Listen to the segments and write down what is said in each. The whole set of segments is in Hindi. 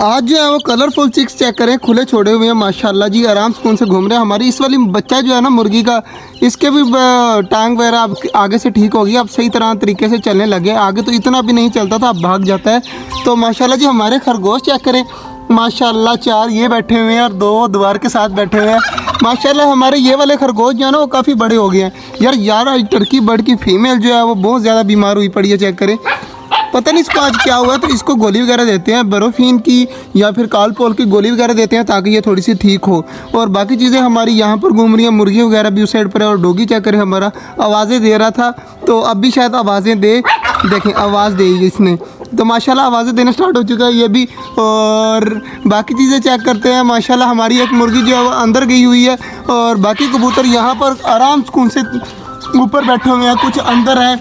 आज जो है वो कलरफुल चिक्स चेक करें, खुले छोड़े हुए हैं माशाल्लाह जी, आराम सुकून से घूम रहे हैं। हमारी इस वाली बच्चा जो है ना मुर्गी का, इसके भी टांग वगैरह अब आगे से ठीक हो गई, अब सही तरह तरीके से चलने लगे। आगे तो इतना भी नहीं चलता था, अब भाग जाता है। तो माशाल्लाह जी हमारे खरगोश चेक करें माशाल्लाह, 4 ये बैठे हुए हैं और 2 द्वार के साथ बैठे हुए हैं माशाल्लाह। हमारे ये वाले खरगोश जो है ना वो काफ़ी बड़े हो गए हैं यार। टर्की बर्ड की फ़ीमेल जो है वो बहुत ज़्यादा बीमार हुई पड़ी है, चेक करें पता नहीं इसको आज क्या हुआ। तो इसको गोली वगैरह देते हैं, बरोफीन की या फिर कालपोल की गोली वगैरह देते हैं ताकि ये थोड़ी सी ठीक हो। और बाकी चीज़ें हमारी यहाँ पर घूम रही हैं, मुर्गी वगैरह भी उस साइड पर है। और डॉगी चेक करें हमारा आवाज़ें दे रहा था, तो अब भी शायद आवाज़ें दे, देखें आवाज़ दी इसने, तो माशाल्लाह आवाज़ें देना स्टार्ट हो चुका है ये भी। और बाकी चीज़ें चेक करते हैं माशाल्लाह। हमारी एक मुर्गी जो है वो अंदर गई हुई है और बाकी कबूतर यहाँ पर आराम सुकून से ऊपर बैठे हुए हैं, कुछ अंदर हैं।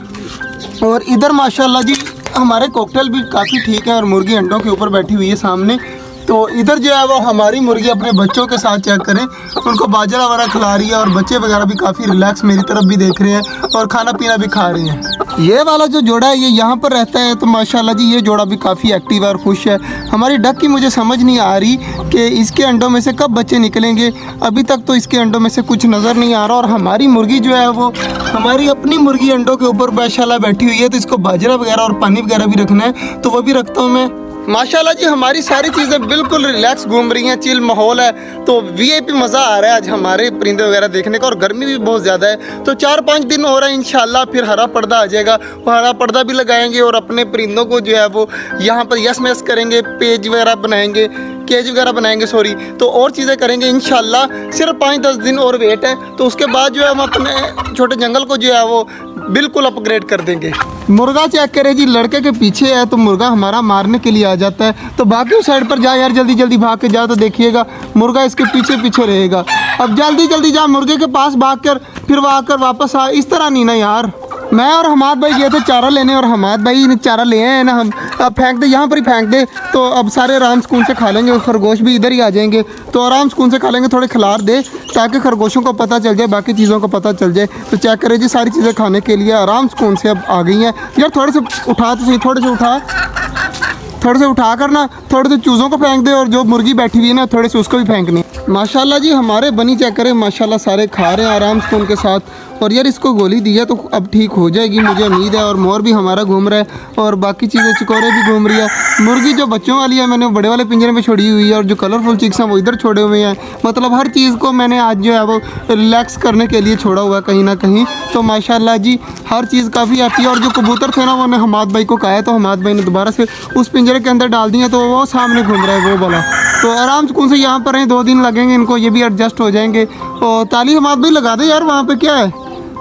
और इधर माशाल्लाह जी हमारे कॉकटेल भी काफ़ी ठीक है और मुर्गी अंडों के ऊपर बैठी हुई है सामने। तो इधर जो है वो हमारी मुर्गी अपने बच्चों के साथ चेक करें, उनको बाजरा वगैरह खिला रही है और बच्चे वगैरह भी काफ़ी रिलैक्स मेरी तरफ भी देख रहे हैं और खाना पीना भी खा रहे हैं। ये वाला जो जोड़ा है ये यहाँ पर रहता है, तो माशाल्लाह जी ये जोड़ा भी काफ़ी एक्टिव है और खुश है। हमारी डक की मुझे समझ नहीं आ रही कि इसके अंडों में से कब बच्चे निकलेंगे, अभी तक तो इसके अंडों में से कुछ नज़र नहीं आ रहा। और हमारी मुर्गी जो है वो हमारी अपनी मुर्गी अंडों के ऊपर माशाल्लाह बैठी हुई है, तो इसको बाजरा वगैरह और पानी वगैरह भी रखना है, तो वो भी रखता हूँ मैं। माशाल्लाह जी हमारी सारी चीज़ें बिल्कुल रिलैक्स घूम रही हैं, चिल माहौल है। तो वीआईपी मज़ा आ रहा है आज हमारे परिंदे वगैरह देखने का। और गर्मी भी बहुत ज़्यादा है, तो 4-5 दिन हो रहा है, इंशाल्लाह फिर हरा पर्दा आ जाएगा। वो हरा पर्दा भी लगाएंगे और अपने परिंदों को जो है वो यहाँ पर यस मैस करेंगे, पेज वगैरह बनाएंगे, केज वगैरह बनाएंगे, सॉरी, तो और चीज़ें करेंगे इंशाल्लाह। सिर्फ 5-10 दिन और वेट है, तो उसके बाद जो है हम अपने छोटे जंगल को जो है वो बिल्कुल अपग्रेड कर देंगे। मुर्गा चेक करें जी, लड़के के पीछे है तो मुर्गा हमारा मारने के लिए आ जाता है। तो बाकी उस साइड पर जा यार, जल्दी जल्दी भाग के जा, तो देखिएगा मुर्गा इसके पीछे पीछे रहेगा। अब जल्दी जल्दी जा, मुर्गे के पास भाग कर फिर भाग कर वापस आ, इस तरह नहीं ना यार। मैं और हमाद भाई गए थे चारा लेने और हमाद भाई ने चारा ले आए ना, हम अब फेंक दे, यहाँ पर ही फेंक दे, तो अब सारे आराम सुकून से खा लेंगे। खरगोश भी इधर ही आ जाएंगे, तो आराम सुकून से खा लेंगे। थोड़े खिलार दे ताकि खरगोशों को पता चल जाए, बाकी चीज़ों को पता चल जाए। तो चेक करें जी सारी चीज़ें खाने के लिए आराम सुकून से अब आ गई हैं। यार थोड़े से उठा तो सही, थोड़े से उठा कर ना, थोड़े से चूज़ों को फेंक दे और जो मुर्गी बैठी हुई है ना थोड़े से उसको भी फेंकनी। माशाल्लाह जी हमारे बनी चेक करें माशाल्लाह सारे खा रहे हैं आराम सुकून के साथ। और यार इसको गोली दी है तो अब ठीक हो जाएगी मुझे उम्मीद है। और मोर भी हमारा घूम रहा है और बाकी चीज़ें चिकोरे भी घूम रही है। मुर्गी जो बच्चों वाली है मैंने बड़े वाले पिंजरे में छोड़ी हुई है और जो कलरफुल चिक्स हैं वो इधर छोड़े हुए हैं। मतलब हर चीज़ को मैंने आज जो है वो रिलैक्स करने के लिए छोड़ा हुआ है कहीं ना कहीं। तो माशाल्लाह जी हर चीज़ काफ़ी हैप्पी है। और जो कबूतर थे ना वो ने हमाद भाई को कहा है, तो हमाद भाई ने दोबारा से उस पिंजरे के अंदर डाल दिए, तो वो सामने घूम रहा है वो वाला। तो आराम सुकून से यहाँ पर हैं, 2 दिन लगेंगे इनको, ये भी एडजस्ट हो जाएंगे। और ताली हमाद भाई लगा दे यार, वहाँ पे क्या है,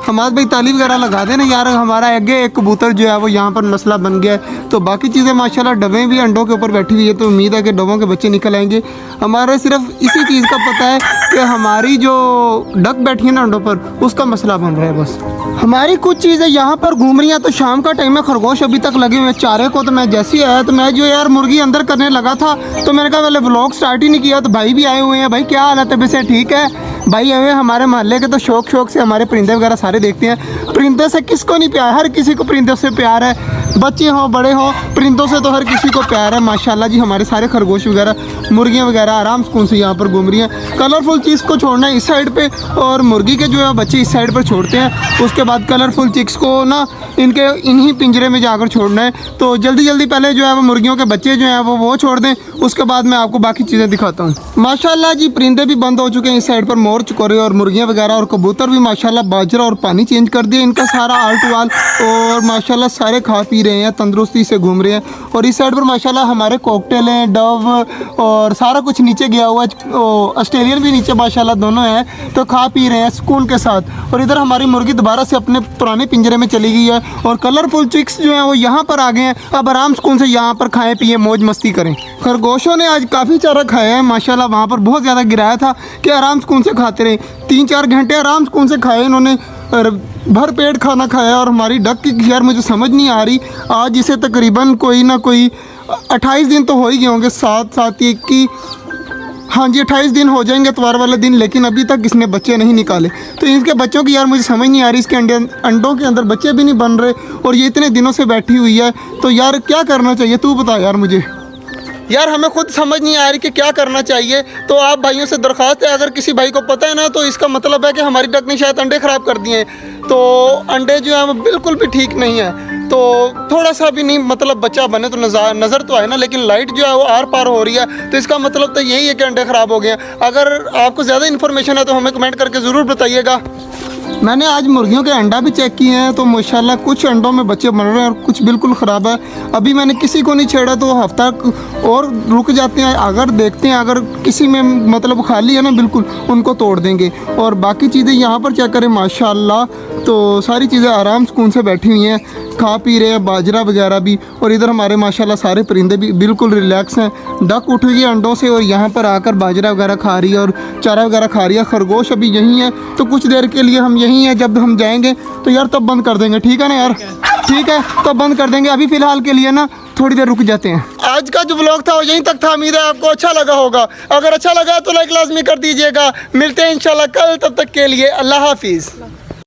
हमाद भाई ताली वगैरह लगा देना यार। हमारा आगे एक कबूतर जो है वो यहाँ पर मसला बन गया है। तो बाकी चीज़ें माशाल्लाह डबें भी अंडों के ऊपर बैठी हुई है, तो उम्मीद है कि डबों के बच्चे निकल आएंगे। हमारे सिर्फ इसी चीज़ का पता है कि हमारी जो डक बैठी है ना अंडों पर, उसका मसला बन रहा है बस। हमारी कुछ चीज़ें यहाँ पर घूम रही हैं। तो शाम का टाइम है, खरगोश अभी तक लगे हुए हैं चारे को। तो मैं जैसे ही आया तो मैं जो यार मुर्गी अंदर करने लगा था, तो मैंने कहा पहले व्लॉग स्टार्ट ही नहीं किया। तो भाई भी आए हुए हैं, भाई क्या हालत है, वैसे ठीक है भाई आए हुए हमारे मोहल्ले के, तो शौक से हमारे परिंदे वगैरह सारे देखते हैं। परिंदे से किसको नहीं प्यार, हर किसी को परिंदों से प्यार है, बच्चे हों बड़े हों, परिंदों से तो हर किसी को प्यार है माशाल्लाह जी। हमारे सारे खरगोश वगैरह मुर्गियाँ वगैरह आराम सुकून से यहाँ पर घूम रही हैं। कलरफुल चीज़ को छोड़ना है इस साइड पे और मुर्गी के जो है बच्चे इस साइड पर छोड़ते हैं। उसके बाद कलरफुल चिक्स को ना इनके इन्हीं पिंजरे में जाकर छोड़ना है। तो जल्दी जल्दी पहले जो है वो मुर्गियों के बच्चे जो हैं वो छोड़ दें, उसके बाद मैं आपको बाकी चीज़ें दिखाता हूँ। माशाल्लाह जी परिंदे भी बंद हो चुके हैं इस साइड पर, मोर चिकोरे और मुर्गियाँ वगैरह और कबूतर भी माशाल्लाह बाजरा और पानी चेंज कर दिया इनका सारा आल टू आल। और माशाल्लाह सारे खा पी रहे हैं, तंदुरुस्ती से घूम रहे हैं। और इस साइड पर माशाल्लाह हमारे कॉकटेल हैं, डव और सारा कुछ नीचे गया हुआ है, ऑस्ट्रेलियन भी नीचे माशाल्लाह दोनों हैं, तो खा पी रहे हैं सुकून के साथ। और इधर हमारी मुर्गी दोबारा से अपने पुराने पिंजरे में चली गई है और कलरफुल चिक्स जो हैं वो यहाँ पर आ गए हैं। अब आराम सुकून से यहाँ पर खाएं पिए मौज मस्ती करें। खरगोशों ने आज काफ़ी चारा खाया है माशाल्लाह, वहाँ पर बहुत ज़्यादा गिराया था कि आराम सुकून से खाते रहे। 3-4 घंटे आराम सुकून से खाए इन्होंने, भर पेट खाना खाया। और हमारी डक की यार मुझे समझ नहीं आ रही, आज इसे तकरीबन कोई ना कोई 28 दिन तो हो ही गए होंगे, 7-7 की, हाँ जी 28 दिन हो जाएंगे इतवार वाले दिन, लेकिन अभी तक इसने बच्चे नहीं निकाले। तो इसके बच्चों की यार मुझे समझ नहीं आ रही, इसके अंडों के अंदर बच्चे भी नहीं बन रहे और ये इतने दिनों से बैठी हुई है। तो यार क्या करना चाहिए तू बता यार मुझे। यार हमें खुद समझ नहीं आ रही कि क्या करना चाहिए। तो आप भाइयों से दरख्वास्त है, अगर किसी भाई को पता है ना, तो इसका मतलब है कि हमारी डक ने शायद अंडे ख़राब कर दिए हैं। तो अंडे जो है वो बिल्कुल भी ठीक नहीं है। तो थोड़ा सा भी नहीं मतलब बच्चा बने तो नज़र तो आए ना, लेकिन लाइट जो है वो आर पार हो रही है। तो इसका मतलब तो यही है कि अंडे ख़राब हो गए हैं। अगर आपको ज़्यादा इन्फॉर्मेशन है तो हमें कमेंट करके ज़रूर बताइएगा। मैंने आज मुर्गियों के अंडा भी चेक किए हैं, तो माशाल्लाह कुछ अंडों में बच्चे बन रहे हैं और कुछ बिल्कुल ख़राब है। अभी मैंने किसी को नहीं छेड़ा, तो हफ्ता और रुक जाते हैं, अगर देखते हैं अगर किसी में मतलब खाली है ना बिल्कुल उनको तोड़ देंगे। और बाकी चीज़ें यहाँ पर चेक करें माशाल्लाह, तो सारी चीज़ें आराम सुकून से बैठी हुई हैं, खा पी रहे हैं बाजरा वगैरह भी। और इधर हमारे माशाल्लाह सारे परिंदे भी बिल्कुल रिलैक्स हैं। डक उठ गई अंडों से और यहाँ पर आकर बाजरा वगैरह खा रही है और चारा वगैरह खा रही है। खरगोश अभी यहीं है, तो कुछ देर के लिए हम यहीं हैं, जब हम जाएंगे तो यार तब बंद कर देंगे, ठीक है ना यार? ठीक है, तब बंद कर देंगे। अभी फ़िलहाल के लिए ना थोड़ी देर रुक जाते हैं। आज का जो व्लॉग था वो यहीं तक था। उम्मीद है आपको अच्छा लगा होगा। अगर अच्छा लगा तो लाइक लाजमी कर दीजिएगा। मिलते हैं इंशाल्लाह कल, तब तक के लिए अल्लाह हाफिज़।